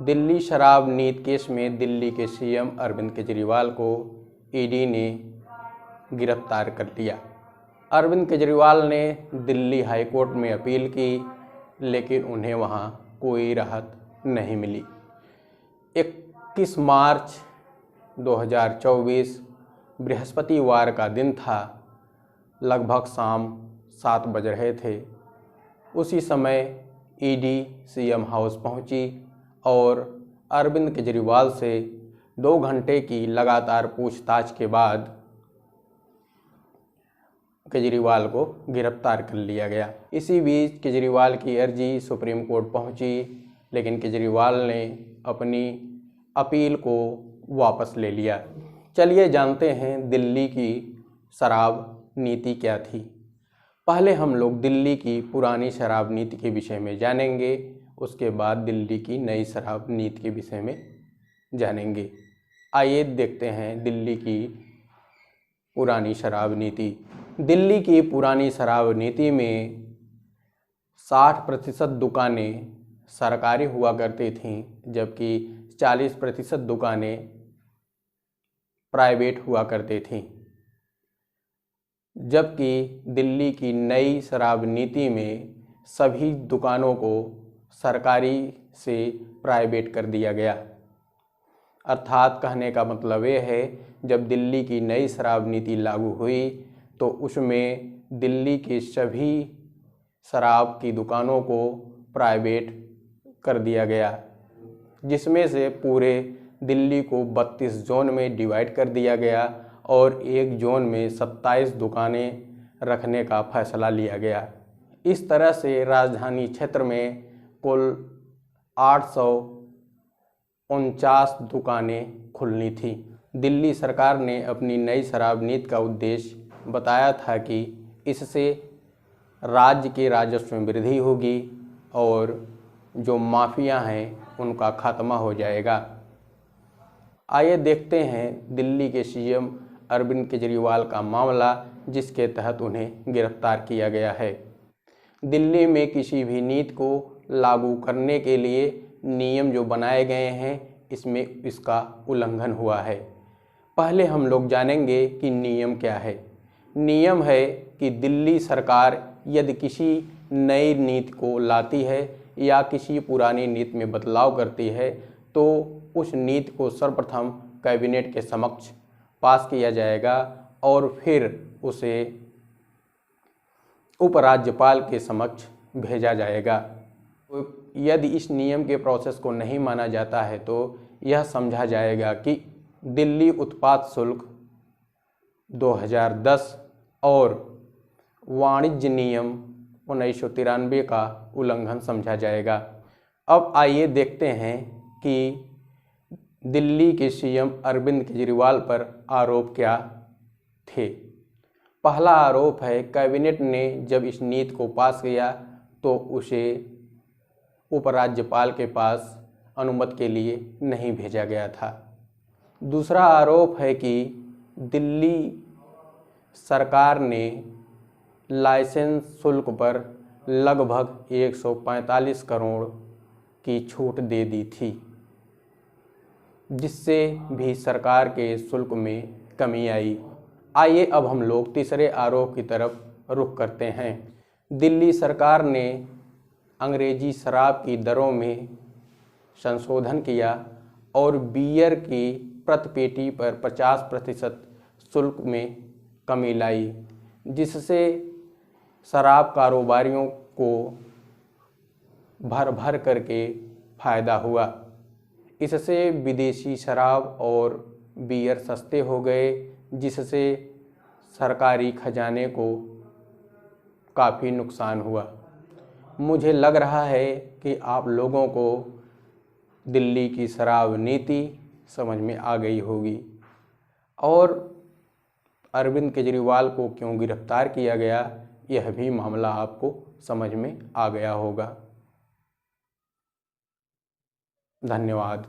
दिल्ली शराब नीति केस में दिल्ली के सीएम अरविंद केजरीवाल को ईडी ने गिरफ्तार कर लिया। अरविंद केजरीवाल ने दिल्ली हाई कोर्ट में अपील की, लेकिन उन्हें वहां कोई राहत नहीं मिली। 21 मार्च 2024 बृहस्पतिवार का दिन था। लगभग शाम 7 बज रहे थे। उसी समय ईडी सीएम हाउस पहुंची और अरविंद केजरीवाल से 2 घंटे की लगातार पूछताछ के बाद केजरीवाल को गिरफ्तार कर लिया गया। इसी बीच केजरीवाल की अर्जी सुप्रीम कोर्ट पहुंची, लेकिन केजरीवाल ने अपनी अपील को वापस ले लिया। चलिए जानते हैं दिल्ली की शराब नीति क्या थी। पहले हम लोग दिल्ली की पुरानी शराब नीति के विषय में जानेंगे, उसके बाद दिल्ली की नई शराब नीति के विषय में जानेंगे। आइए देखते हैं दिल्ली की पुरानी शराब नीति। दिल्ली की पुरानी शराब नीति में 60% दुकानें सरकारी हुआ करती थीं, जबकि 40% दुकानें प्राइवेट हुआ करती थीं। जबकि दिल्ली की नई शराब नीति में सभी दुकानों को सरकारी से प्राइवेट कर दिया गया। अर्थात कहने का मतलब ये है, जब दिल्ली की नई शराब नीति लागू हुई तो उसमें दिल्ली के सभी शराब की दुकानों को प्राइवेट कर दिया गया, जिसमें से पूरे दिल्ली को 32 जोन में डिवाइड कर दिया गया और एक जोन में 27 दुकानें रखने का फैसला लिया गया। इस तरह से राजधानी क्षेत्र में कुल 849 दुकानें खुलनी थी। दिल्ली सरकार ने अपनी नई शराब नीति का उद्देश्य बताया था कि इससे राज्य के राजस्व में वृद्धि होगी और जो माफिया हैं उनका खात्मा हो जाएगा। आइए देखते हैं दिल्ली के सीएम अरविंद केजरीवाल का मामला, जिसके तहत उन्हें गिरफ्तार किया गया है। दिल्ली में किसी भी नीति को लागू करने के लिए नियम जो बनाए गए हैं, इसमें इसका उल्लंघन हुआ है। पहले हम लोग जानेंगे कि नियम क्या है। नियम है कि दिल्ली सरकार यदि किसी नई नीति को लाती है या किसी पुरानी नीति में बदलाव करती है, तो उस नीति को सर्वप्रथम कैबिनेट के समक्ष पास किया जाएगा और फिर उसे उपराज्यपाल के समक्ष भेजा जाएगा। यदि इस नियम के प्रोसेस को नहीं माना जाता है तो यह समझा जाएगा कि दिल्ली उत्पाद शुल्क 2010 और वाणिज्य नियम 1993 का उल्लंघन समझा जाएगा। अब आइए देखते हैं कि दिल्ली के सीएम अरविंद केजरीवाल पर आरोप क्या थे। पहला आरोप है, कैबिनेट ने जब इस नीति को पास किया तो उसे उपराज्यपाल के पास अनुमति के लिए नहीं भेजा गया था। दूसरा आरोप है कि दिल्ली सरकार ने लाइसेंस शुल्क पर लगभग 145 करोड़ की छूट दे दी थी, जिससे भी सरकार के शुल्क में कमी आई। आइए अब हम लोग तीसरे आरोप की तरफ रुख करते हैं। दिल्ली सरकार ने अंग्रेजी शराब की दरों में संशोधन किया और बियर की प्रति पेटी पर 50% शुल्क में कमी लाई, जिससे शराब कारोबारियों को भर भर करके फ़ायदा हुआ। इससे विदेशी शराब और बियर सस्ते हो गए, जिससे सरकारी खजाने को काफ़ी नुकसान हुआ। मुझे लग रहा है कि आप लोगों को दिल्ली की शराब नीति समझ में आ गई होगी और अरविंद केजरीवाल को क्यों गिरफ्तार किया गया, यह भी मामला आपको समझ में आ गया होगा। धन्यवाद।